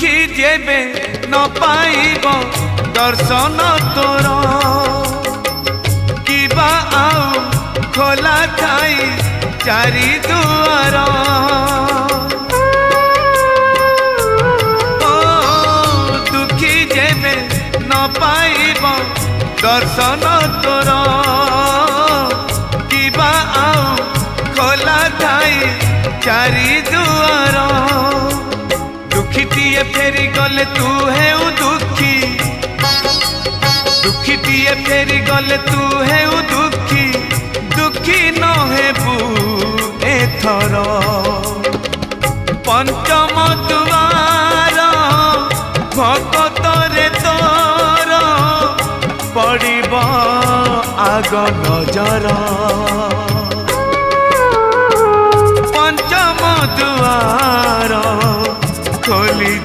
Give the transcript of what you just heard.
दुखी जेबे न पाइब दर्शन तोर किबा आउ खोला थाई चारि दुआर ओ दुखी जेबे न पाइब दर्शन तोर किबा आउ खोला थाई चारि दुआर दुखीटीए फेरी गले तू है दुखी दुखीटीए फेरी गले तू है दुखी दुखी न हेबू एथर पंचम दुआर भगतरे तोर पड़िब आग नजर पंचम दुआर खोली